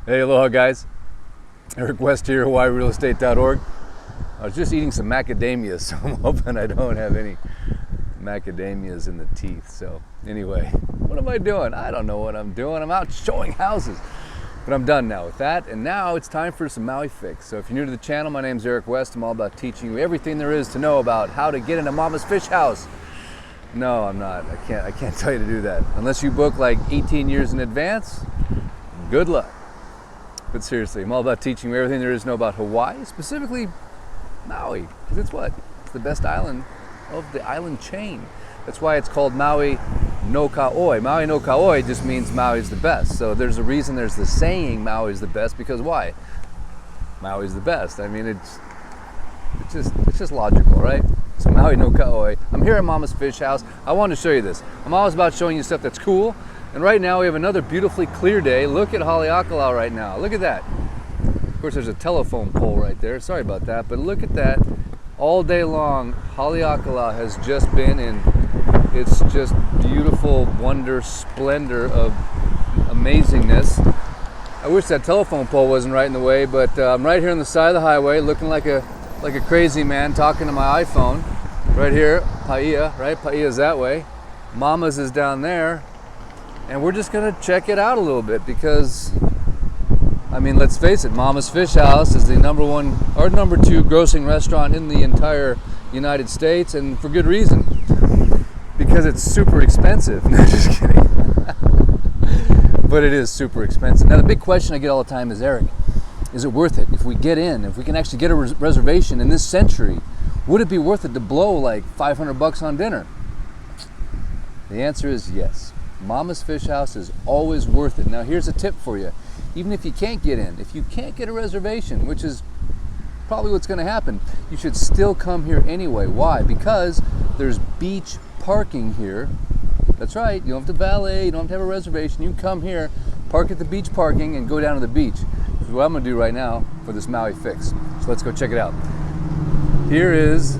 Hey, aloha guys. Eric West here, HawaiiRealEstate.org. I was just eating some macadamias, so I'm hoping I don't have any macadamias in the teeth. So anyway, what am I doing? I don't know what I'm doing. I'm out showing houses. But I'm done now with that, and now it's time for some Maui Fix. So if you're new to the channel, my name's Eric West. I'm all about teaching you everything there is to know about how to get into Mama's fish house. No, I'm not. I can't tell you to do that. Unless you book like 18 years in advance, good luck. But seriously, I'm all about teaching you everything there is to know about Hawaii, specifically Maui, because it's what? It's the best island of the island chain. That's why it's called Maui no Kauai. Maui no Kauai just means Maui's the best. So there's a reason there's the saying Maui's the best, because why? Maui's the best. I mean, it's just logical, right? So Maui no Kauai. I'm here at Mama's Fish House. I wanted to show you this. I'm always about showing you stuff that's cool. And right now we have another beautifully clear day. Look at Haleakala right now. Look at that. Of course, there's a telephone pole right there. Sorry about that, but look at that. All day long, Haleakala has just been in its just beautiful wonder, splendor of amazingness. I wish that telephone pole wasn't right in the way, but I'm right here on the side of the highway, looking like a crazy man, talking to my iPhone. Right here, Paia, right? Paia's that way. Mama's is down there. And we're just gonna check it out a little bit because, I mean, let's face it, Mama's Fish House is the number one or number two grossing restaurant in the entire United States, and for good reason. Because it's super expensive. No, just kidding. But it is super expensive. Now the big question I get all the time is, Eric, is it worth it? If we get in, if we can actually get a reservation in this century, would it be worth it to blow like $500 on dinner? The answer is yes. Mama's Fish House is always worth it. Now here's a tip for you. Even if you can't get in, if you can't get a reservation, which is probably what's going to happen, you should still come here anyway. Why? Because there's beach parking here. That's right, you don't have to valet, you don't have to have a reservation. You can come here, park at the beach parking, and go down to the beach. Which is what I'm going to do right now for this Maui Fix. So let's go check it out. Here is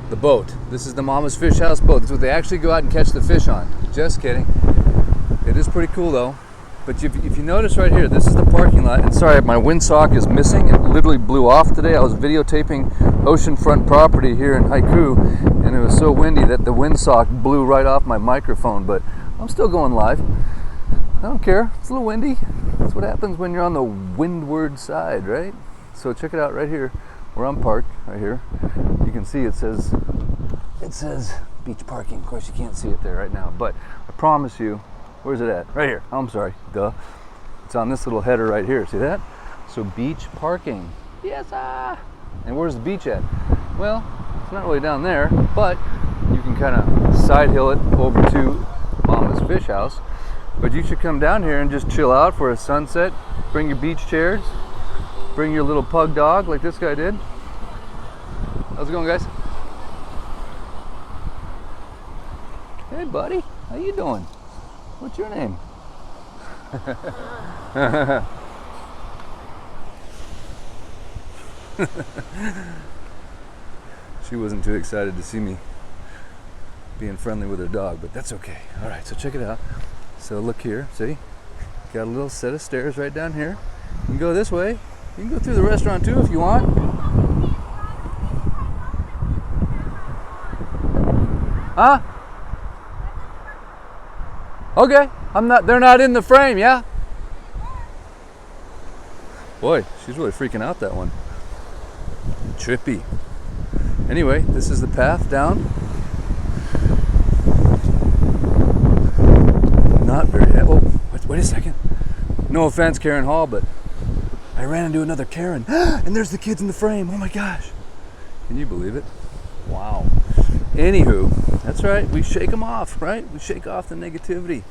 the boat. This is the Mama's Fish House boat. That's what they actually go out and catch the fish on. Just kidding. It is pretty cool though. But if you notice right here, this is the parking lot. And sorry, my windsock is missing. It literally blew off today. I was videotaping oceanfront property here in Haiku, and it was so windy that the windsock blew right off my microphone. But I'm still going live. I don't care. It's a little windy. That's what happens when you're on the windward side, right? So check it out right here, where I'm parked, right here. You can see it says beach parking. Of course, you can't see it there right now, but I promise you, where's it at? Right here. Oh, I'm sorry, duh. It's on this little header right here. See that? So beach parking. Yes, ah. And where's the beach at? Well, it's not really down there, but you can kind of side hill it over to Mama's Fish House. But you should come down here and just chill out for a sunset. Bring your beach chairs. Bring your little pug dog like this guy did. How's it going, guys? Hey, buddy. How you doing? What's your name? She wasn't too excited to see me being friendly with her dog, but that's okay. All right, so check it out. So look here, see? Got a little set of stairs right down here. You can go this way. You can go through the restaurant too if you want. Huh? Okay, they're not in the frame, yeah? Boy, she's really freaking out, that one. Trippy. Anyway, this is the path down. Not very heavy. Oh, wait a second. No offense, Karen Hall, but I ran into another Karen. And there's the kids in the frame. Oh my gosh. Can you believe it? Wow. Anywho, that's right. We shake them off, right? We shake off the negativity.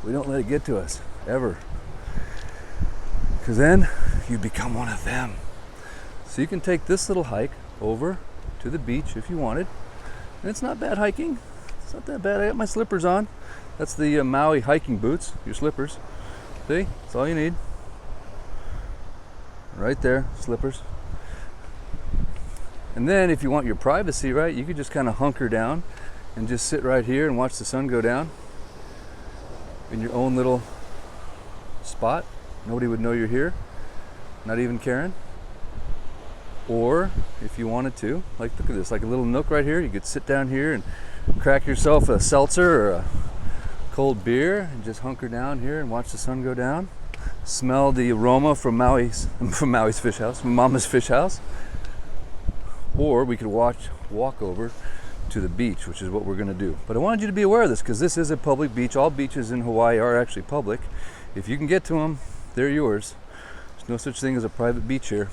We don't let it get to us, ever. Because then you become one of them. So you can take this little hike over to the beach if you wanted. And it's not bad hiking. It's not that bad. I got my slippers on. That's the Maui hiking boots, your slippers. See? That's all you need. Right there, slippers. And then if you want your privacy, right, you could just kind of hunker down and just sit right here and watch the sun go down in your own little spot. Nobody would know you're here, not even Karen. Or if you wanted to, like look at this, like a little nook right here, you could sit down here and crack yourself a seltzer or a cold beer and just hunker down here and watch the sun go down. Smell the aroma from Maui's fish house, from Mama's fish house. Or we could walk over to the beach, which is what we're going to do. But I wanted you to be aware of this because this is a public beach. All beaches in Hawaii are actually public. If you can get to them, they're yours. There's no such thing as a private beach here.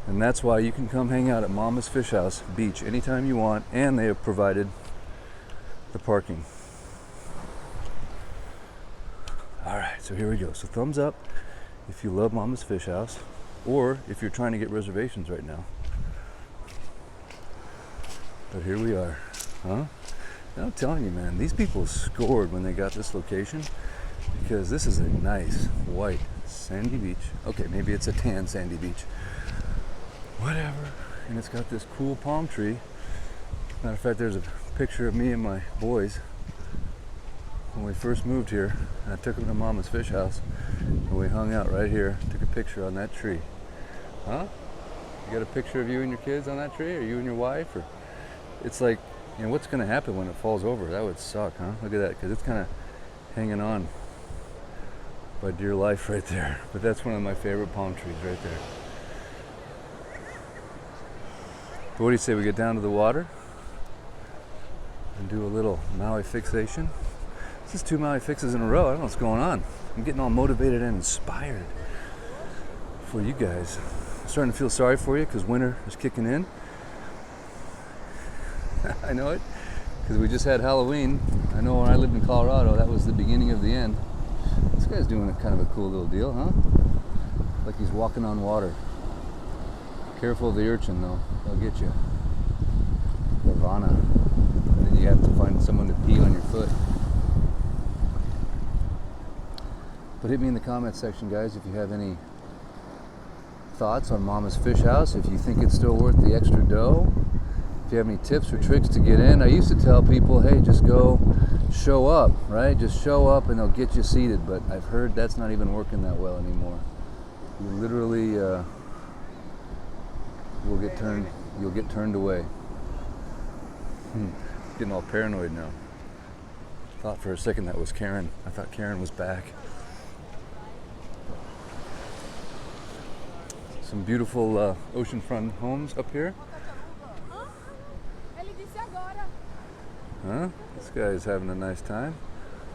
And that's why you can come hang out at Mama's Fish House Beach anytime you want, and they have provided the parking. Alright, so here we go. So thumbs up if you love Mama's Fish House, or if you're trying to get reservations right now. But here we are, huh? And I'm telling you, man, these people scored when they got this location, because this is a nice white sandy beach. Okay, maybe it's a tan sandy beach. Whatever. And it's got this cool palm tree. Matter of fact, there's a picture of me and my boys when we first moved here. And I took them to Mama's Fish House, and we hung out right here. Took a picture on that tree. Huh? You got a picture of you and your kids on that tree, or you and your wife? Or it's like, you know, what's going to happen when it falls over? That would suck, huh? Look at that, because it's kind of hanging on by dear life right there. But that's one of my favorite palm trees right there. But what do you say we get down to the water and do a little Maui fixation? This is 2 Maui fixes in a row. I don't know what's going on. I'm getting all motivated and inspired for you guys. I'm starting to feel sorry for you because winter is kicking in. I know it, because we just had Halloween. I know when I lived in Colorado, that was the beginning of the end. This guy's doing a kind of a cool little deal, huh? Like he's walking on water. Careful of the urchin, though. They'll get you. Nirvana. And then you have to find someone to pee on your foot. But hit me in the comments section, guys, if you have any thoughts on Mama's Fish House, if you think it's still worth the extra dough, if you have any tips or tricks to get in. I used to tell people, hey, just go show up, right? Just show up and they'll get you seated, but I've heard that's not even working that well anymore. You literally you'll get turned away. Getting all paranoid now. Thought for a second that was Karen. I thought Karen was back. Some beautiful oceanfront homes up here. Huh? This guy is having a nice time.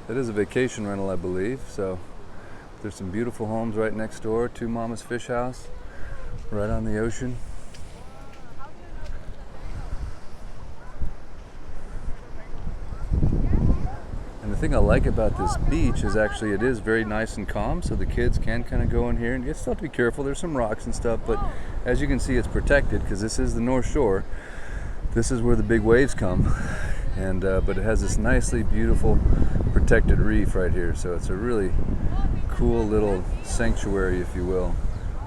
That is a vacation rental, I believe. So there's some beautiful homes right next door to Mama's Fish House, right on the ocean. And the thing I like about this beach is actually it is very nice and calm, so the kids can kind of go in here, and you still have to be careful. There's some rocks and stuff, but as you can see, it's protected because this is the North Shore. This is where the big waves come. And but it has this nicely beautiful protected reef right here, so it's a really cool little sanctuary, if you will,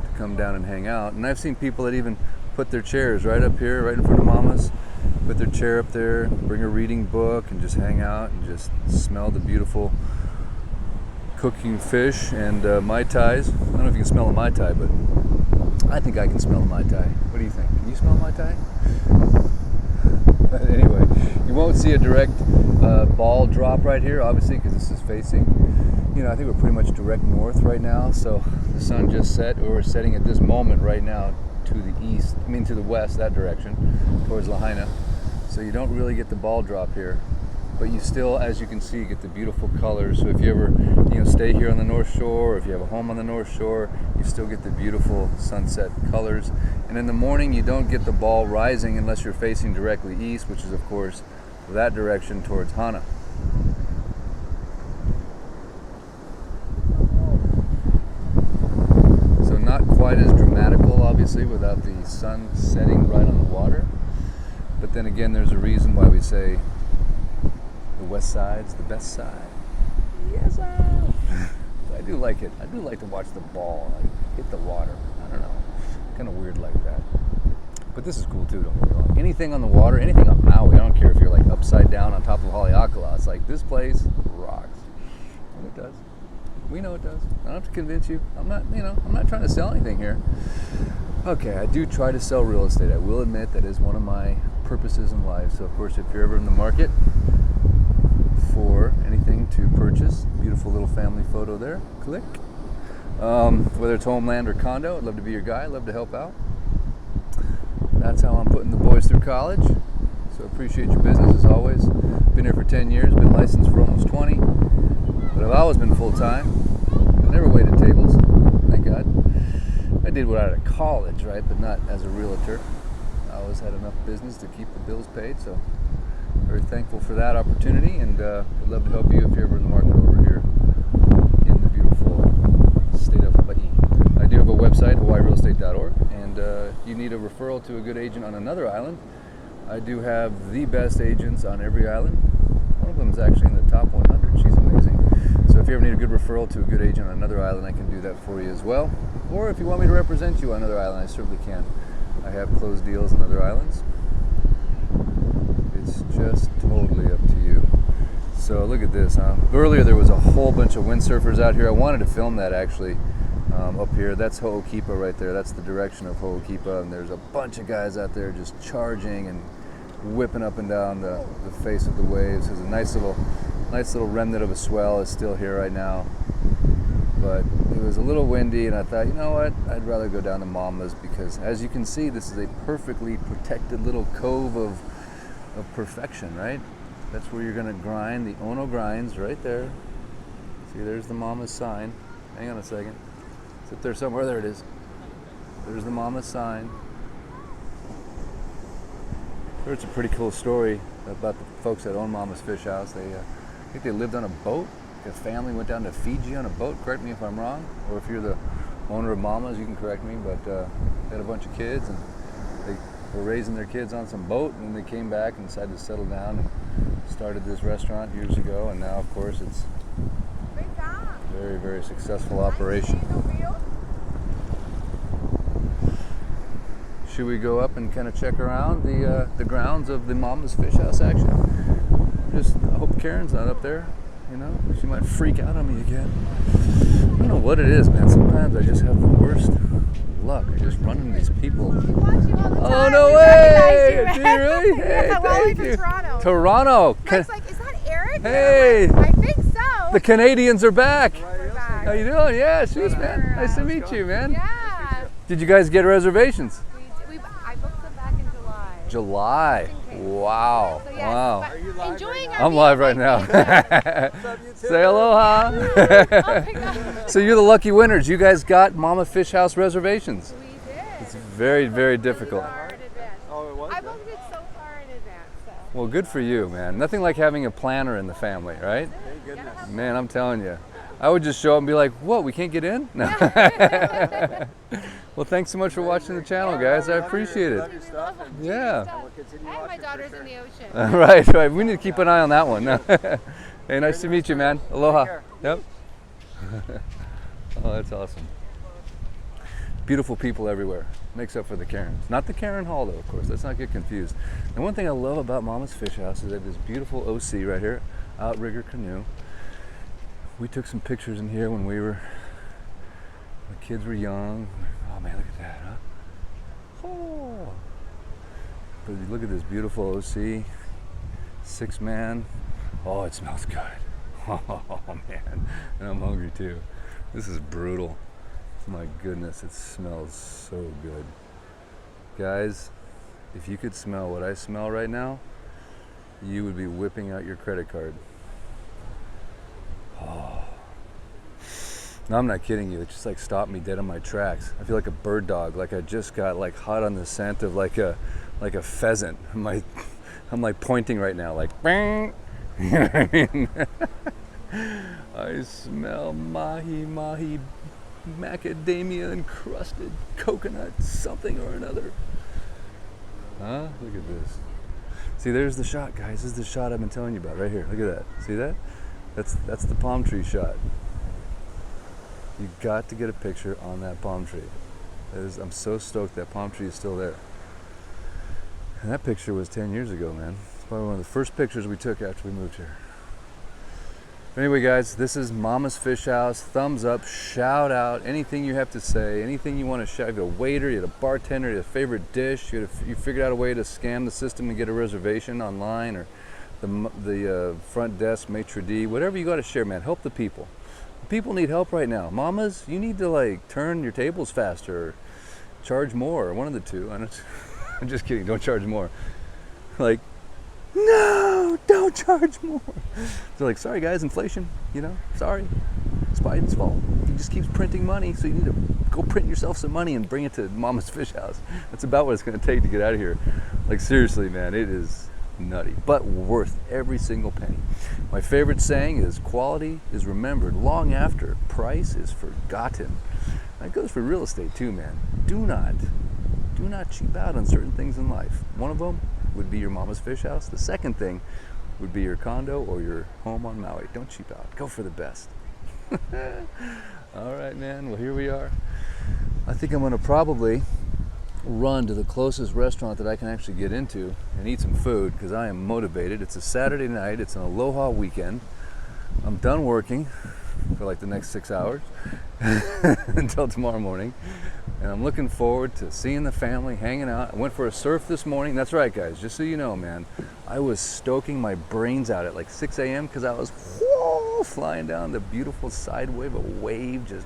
to come down and hang out. And I've seen people that even put their chairs right up here, right in front of Mama's, put their chair up there, bring a reading book, and just hang out and just smell the beautiful cooking fish and Mai Tais. I don't know if you can smell a Mai Tai, but I think I can smell a Mai Tai. What do you think? Can you smell a Mai Tai? But anyway, you won't see a direct ball drop right here, obviously, because this is facing, you know, I think we're pretty much direct north right now. So the sun just set, or we're setting at this moment right now to the east, to the west, that direction, towards Lahaina. So you don't really get the ball drop here, but you still, as you can see, get the beautiful colors. So if you ever, stay here on the North Shore, or if you have a home on the North Shore, you still get the beautiful sunset colors. And in the morning, you don't get the ball rising unless you're facing directly east, which is, of course, that direction towards Hana. So not quite as dramatical, obviously, without the sun setting right on the water. But then again, there's a reason why we say the west side's the best side. Yes, sir. I do like it. I do like to watch the ball hit the water. I don't know. Kind of weird like that. But this is cool too, don't get me wrong. Anything on the water, anything on Maui, I don't care if you're upside down on top of Haleakala. It's like, this place rocks. And it does. We know it does. I don't have to convince you. I'm not trying to sell anything here. Okay, I do try to sell real estate. I will admit that is one of my purposes in life. So of course, if you're ever in the market for anything to purchase, beautiful little family photo there, click. Whether it's homeland or condo, I'd love to be your guy. I'd love to help out. That's how I'm putting the boys through college. So appreciate your business as always. Been here for 10 years, been licensed for almost 20. But I've always been full-time. I've never waited tables, thank God. I did what out of college, right? But not as a realtor. I always had enough business to keep the bills paid, so very thankful for that opportunity, and would love to help you if you're ever in the market over here in the beautiful state of Hawaii. I do have a website, hawaiirealestate.org, and if you need a referral to a good agent on another island, I do have the best agents on every island. One of them is actually in the top 100. She's amazing. So if you ever need a good referral to a good agent on another island, I can do that for you as well. Or if you want me to represent you on another island, I certainly can. I have closed deals on other islands. It's just totally up to you. So look at this, huh? Earlier there was a whole bunch of windsurfers out here. I wanted to film that actually up here. That's Ho'okipa right there. That's the direction of Ho'okipa, and there's a bunch of guys out there just charging and whipping up and down the face of the waves. There's a nice little remnant of a swell is still here right now. But it was a little windy, and I thought, you know what, I'd rather go down to Mama's, because as you can see, this is a perfectly protected little cove of perfection, right? That's where you're gonna grind. The Ono grinds right there. See, there's the Mama's sign. Hang on a second. It's up there somewhere. There it is. There's the Mama's sign. It's a pretty cool story about the folks that own Mama's Fish House. I think they lived on a boat. A family went down to Fiji on a boat. Correct me if I'm wrong, or if you're the owner of Mama's, you can correct me. But they had a bunch of kids, and they were raising their kids on some boat, and then they came back and decided to settle down and started this restaurant years ago. And now, of course, it's a very, very successful operation. Should we go up and kind of check around the grounds of the Mama's Fish House action? I hope Karen's not up there. You know, she might freak out on me again. I don't know what it is, man. Sometimes I just have the worst luck. I just run into these people. Oh, no way! Do you really? Hey, thank you. Toronto. Toronto. Looks like, is that Eric? Hey. I think so. The Canadians are back. We're back. How you doing? Yeah, shoes, man. Nice to meet you, man. Yeah. Did you guys get reservations? I booked them back in July. July. Wow. So, yes, Wow. Are you live enjoying I'm live right now. Say aloha. Oh my God. So you're the lucky winners. You guys got Mama Fish House reservations. We did. It's very, very difficult. Far in advance. Oh, it was? I booked it so far in advance. So. Well, good for you, man. Nothing like having a planner in the family, right? Thank goodness. Man, I'm telling you. I would just show up and be like, what, we can't get in? No. Well, thanks so much for watching the channel, guys. I appreciate it. Love your stuff. Yeah. We'll continue And my watching for daughter's sure. in the ocean. Right. We need to keep an eye on that one. Hey, nice to meet you, man. Aloha. care. Yep. Oh, that's awesome. Beautiful people everywhere. Makes up for the Karens. Not the Karen Hall, though, of course. Let's not get confused. And one thing I love about Mama's Fish House is that this beautiful OC right here, outrigger canoe. We took some pictures in here when the kids were young. Oh man, look at that, huh? Oh. But look at this beautiful OC, 6-man. Oh, it smells good. Oh man, and I'm hungry too. This is brutal. My goodness, it smells so good. Guys, if you could smell what I smell right now, you would be whipping out your credit card. Oh. No, I'm not kidding you. It just like stopped me dead in my tracks. I feel like a bird dog. Like I just got like hot on the scent of like a pheasant. I'm like pointing right now, like bang. You know what I mean? I smell mahi macadamia encrusted coconut something or another. Huh? Look at this. See, there's the shot, guys. This is the shot I've been telling you about right here. Look at that. See that? That's the palm tree shot. You got to get a picture on that palm tree. I'm so stoked that palm tree is still there. And that picture was 10 years ago, man. It's probably one of the first pictures we took after we moved here. Anyway, guys, this is Mama's Fish House. Thumbs up, shout out, anything you have to say, anything you want to shout. You had a waiter, you had a bartender, you had a favorite dish, you figured out a way to scam the system and get a reservation online, or the front desk maitre d', whatever you got to share, man. Help the people. People need help right now. Mamas, you need to like turn your tables faster, or charge more, or one of the two. I'm just kidding, don't charge more. Like, no, don't charge more. They're like, sorry guys, inflation, sorry. It's Biden's fault. He just keeps printing money, so you need to go print yourself some money and bring it to Mama's Fish House. That's about what it's gonna take to get out of here. Like, seriously, man, it is nutty, but worth every single penny. My favorite saying is, quality is remembered long after price is forgotten. That goes for real estate too, man. Do not cheap out on certain things in life. One of them would be your Mama's Fish House. The second thing would be your condo or your home on Maui. Don't cheap out. Go for the best. All right, man. Well, here we are. I think I'm going to probably run to the closest restaurant that I can actually get into and eat some food, because I am motivated. It's a Saturday night. It's an aloha weekend. I'm done working for like the next 6 hours until tomorrow morning. And I'm looking forward to seeing the family, hanging out. I went for a surf this morning. That's right, guys. Just so you know, man, I was stoking my brains out at like 6 a.m. because I was flying down the beautiful side wave, a wave, just,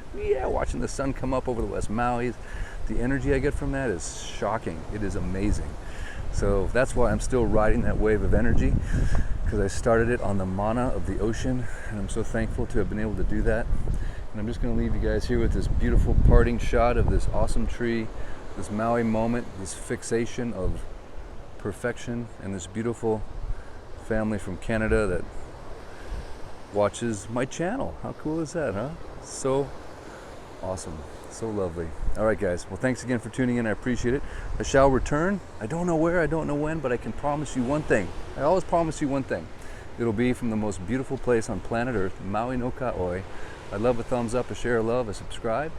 watching the sun come up over the West Maui. The energy I get from that is shocking. It is amazing. So that's why I'm still riding that wave of energy, because I started it on the mana of the ocean, and I'm so thankful to have been able to do that. And I'm just going to leave you guys here with this beautiful parting shot of this awesome tree, this Maui moment, this fixation of perfection, and this beautiful family from Canada that watches my channel. How cool is that, huh? So awesome. So lovely. All right, guys. Well, thanks again for tuning in. I appreciate it. I shall return. I don't know where, I don't know when, but I can promise you one thing. I always promise you one thing. It'll be from the most beautiful place on planet Earth, Maui no Ka'oi. I love a thumbs up, a share of love, a subscribe.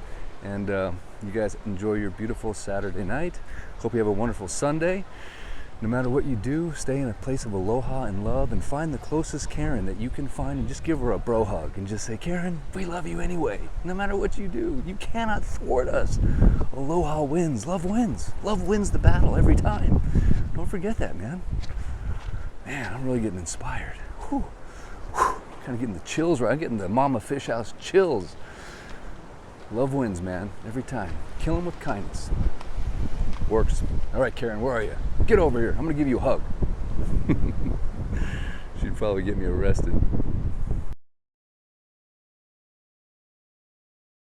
And you guys enjoy your beautiful Saturday night. Hope you have a wonderful Sunday. No matter what you do, stay in a place of aloha and love, and find the closest Karen that you can find and just give her a bro hug and just say, Karen, we love you anyway. No matter what you do, you cannot thwart us. Aloha wins, love wins. Love wins the battle every time. Don't forget that, man. Man, I'm really getting inspired. Whew. Kind of getting the chills right. I'm getting the Mama Fish House chills. Love wins, man, every time. Kill him with kindness. Works. All right, Karen, where are you? Get over here. I'm going to give you a hug. She'd probably get me arrested.